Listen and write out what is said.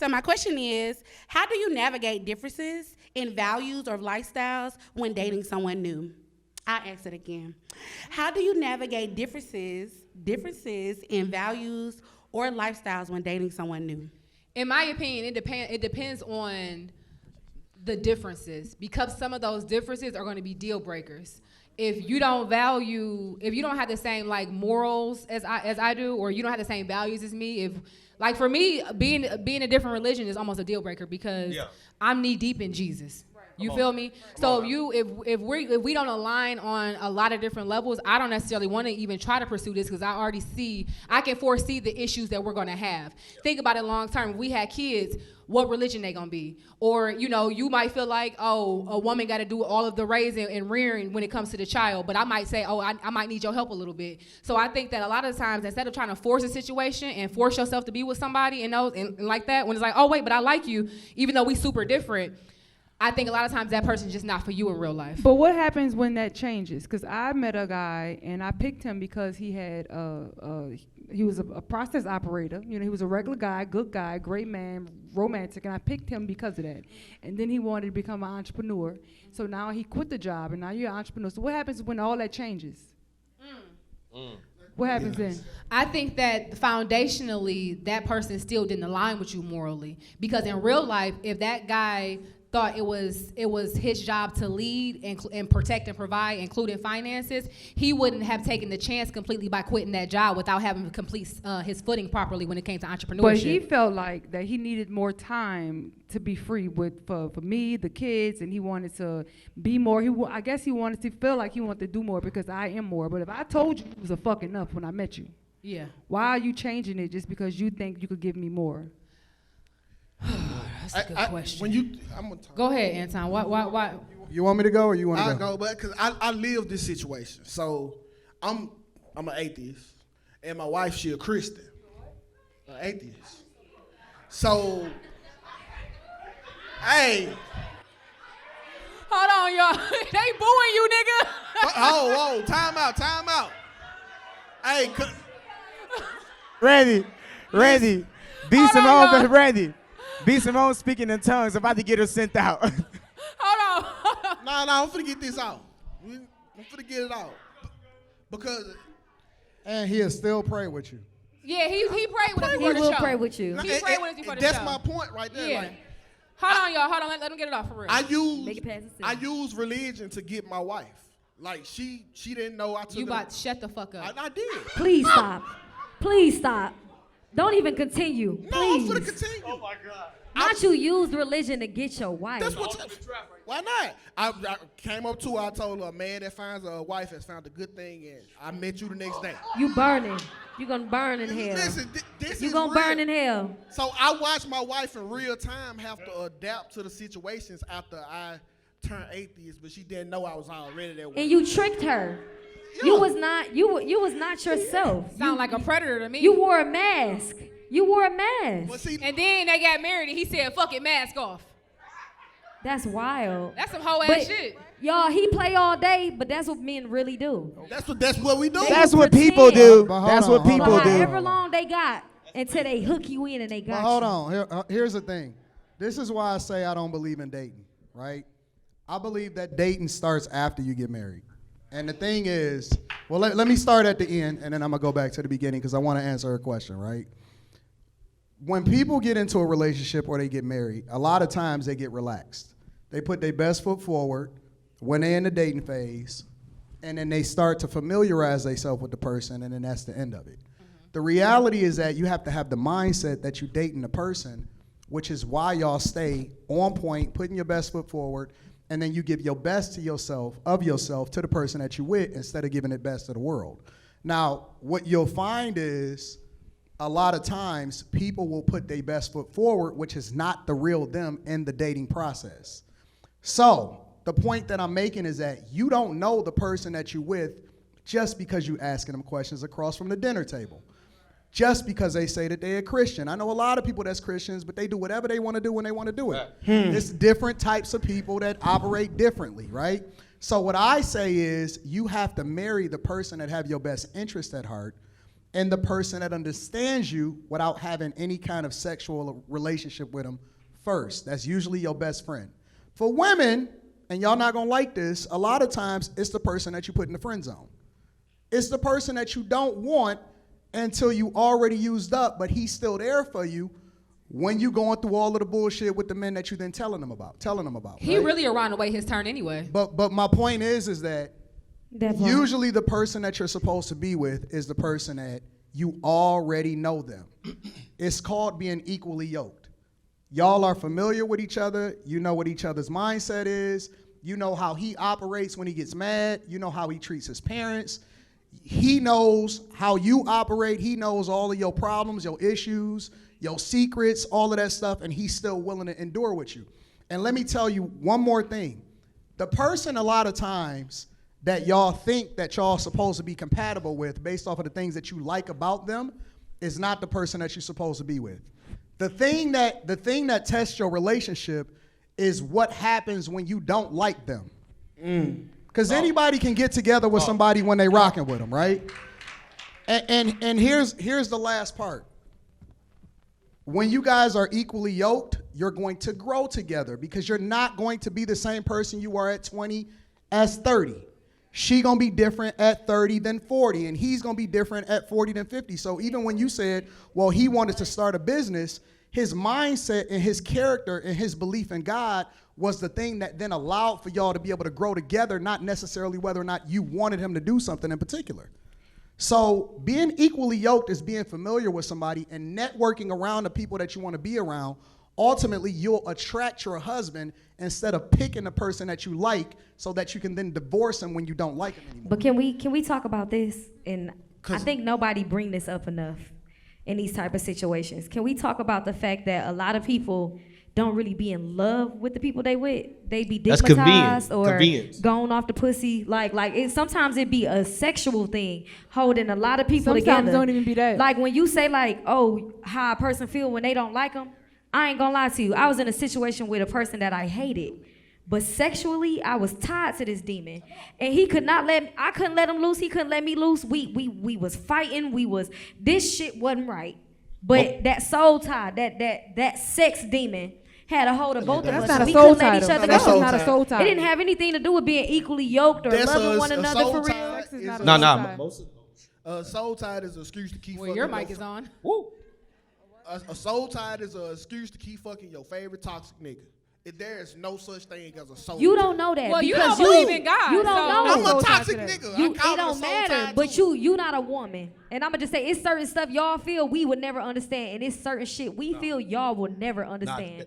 So my question is, how do you navigate differences in values or lifestyles when dating someone new? I'll ask it again. How do you navigate differences in values or lifestyles when dating someone new? In my opinion, it depends on the differences, because some of those differences are going to be deal breakers. If you don't have the same like morals as I do, or you don't have the same values as me, like for me, being a different religion is almost a deal breaker, because I'm knee deep in Jesus. You feel me? So if we don't align on a lot of different levels, I don't necessarily want to even try to pursue this, because I can foresee the issues that we're gonna have. Think about it long term. If we had kids, what religion they gonna be? Or you might feel like, oh, a woman got to do all of the raising and rearing when it comes to the child, but I might say, oh, I might need your help a little bit. So I think that a lot of times, instead of trying to force a situation and force yourself to be with somebody and like that, when it's like, oh wait, but I like you, even though we super different, I think a lot of times that person's just not for you in real life. But what happens when that changes? Because I met a guy and I picked him because he had he was a process operator. He was a regular guy, good guy, great man, romantic, and I picked him because of that. And then he wanted to become an entrepreneur. So now he quit the job, and now you're an entrepreneur. So what happens when all that changes? What happens then? I think that foundationally, that person still didn't align with you morally. Because in real life, if that guy thought it was his job to lead and protect and provide, including finances, he wouldn't have taken the chance completely by quitting that job without having to complete his footing properly when it came to entrepreneurship. But he felt like that he needed more time to be free for me, the kids, and he wanted to be more. I guess he wanted to feel like he wanted to do more because I am more. But if I told you it was a fuck enough when I met you, why are you changing it just because you think you could give me more? That's a good question. Go ahead, Anton. Why? You want me to go or you want to go? I'll go, but because I live this situation. So I'm an atheist, and my wife, she a Christian, an atheist. So, hey. Hold on, y'all. They booing you, nigga. Whoa, time out. Hey, Randy. B. Simone, ready. B. Simone speaking in tongues, about to get her sent out. Hold on. No, I'm finna get this out. I'm finna get it out. Because. And he'll still pray with you. Yeah, he prayed with us before the show. He will pray with you. He prayed with us before the show. That's my point right there. Yeah. Hold on, y'all. Let him get it off for real. I use religion to get my wife. Like, she didn't know I took You about to shut the fuck up. I did. Please stop. Don't even continue. No, please. I'm finna continue. Oh my God. Not you used religion to get your wife. That's what. Why not? I came up to her. I told her, a man that finds a wife has found a good thing, and I met you the next day. You burning. You gonna burn in hell. Listen, this you gonna burn in hell. So I watched my wife in real time have to adapt to the situations after I turned atheist, but she didn't know I was already that way. And you tricked her. Yeah. You was not yourself. Sound like a predator to me. You wore a mask. And then they got married and he said, fuck it, mask off. That's wild. That's some whole ass shit. Y'all, he play all day, but that's what men really do. That's what we do. That's what people do. That's what people do. However long they got until they hook you in and they got you. Hold on. Here's the thing. This is why I say I don't believe in dating, right? I believe that dating starts after you get married. And the thing is, well, let me start at the end, and then I'm going to go back to the beginning because I want to answer her question, right? When people get into a relationship or they get married, a lot of times they get relaxed. They put their best foot forward when they're in the dating phase, and then they start to familiarize themselves with the person, and then that's the end of it. The reality is that you have to have the mindset that you're dating the person, which is why y'all stay on point, putting your best foot forward, and then you give your best to yourself, to the person that you're with, instead of giving it best to the world. Now, what you'll find is a lot of times people will put their best foot forward, which is not the real them in the dating process. So the point that I'm making is that you don't know the person that you're with just because you're asking them questions across from the dinner table. Just because they say that they're a Christian. I know a lot of people that's Christians, but they do whatever they want to do when they want to do it. It's different types of people that operate differently, right? So what I say is you have to marry the person that have your best interest at heart, and the person that understands you without having any kind of sexual relationship with them first. That's usually your best friend. For women, and y'all not gonna like this, a lot of times it's the person that you put in the friend zone. It's the person that you don't want until you already used up, but he's still there for you when you going through all of the bullshit with the men that you then telling them about. He right? really around to wait his turn anyway. But my point is that usually the person that you're supposed to be with is the person that you already know them. It's called being equally yoked. Y'all are familiar with each other. You know what each other's mindset is. You know how he operates when he gets mad. You know how he treats his parents. He knows how you operate. He knows all of your problems, your issues, your secrets, all of that stuff, and he's still willing to endure with you. And let me tell you one more thing. The person a lot of times that y'all think that y'all supposed to be compatible with based off of the things that you like about them is not the person that you're supposed to be with. The thing that tests your relationship is what happens when you don't like them. Because anybody can get together with somebody when they rocking with them, right? And here's the last part. When you guys are equally yoked, you're going to grow together because you're not going to be the same person you are at 20 as 30. She gonna be different at 30 than 40, and he's gonna be different at 40 than 50. So even when you said, well, he wanted to start a business, his mindset and his character and his belief in God was the thing that then allowed for y'all to be able to grow together, not necessarily whether or not you wanted him to do something in particular. So being equally yoked is being familiar with somebody and networking around the people that you want to be around. Ultimately, you'll attract your husband instead of picking the person that you like so that you can then divorce him when you don't like him anymore. But can we talk about this? And I think nobody bring this up enough in these type of situations. Can we talk about the fact that a lot of people don't really be in love with the people they with? They be digmatized or going off the pussy. Like sometimes it be a sexual thing holding a lot of people Sometimes together. don't even be that. Like when you say like, oh, how a person feel when they don't like them. I ain't gonna lie to you. I was in a situation with a person that I hated, but sexually I was tied to this demon, and he could not let. I couldn't let him loose. He couldn't let me loose. We was fighting. This shit wasn't right. But that soul tie, that sex demon had a hold of both of us. That's not a We soul couldn't let tie. each other That's go. not a soul tie. It didn't have anything to do with being equally yoked or loving one another for real. Sex is not a No, soul no. tie. Soul tied is an excuse to keep Well, fucking your mic is on. Woo. A soul tied is an excuse to keep fucking your favorite toxic nigga. There is no such thing as a soul You tie. don't know that. Well, you because don't believe in God. You don't so- know. I'm soul a tie toxic today. nigga. You, I call it don't a soul matter, tie but too. you not a woman. And I'm gonna just say it's certain stuff y'all feel we would never understand, and it's certain shit we feel y'all will never understand.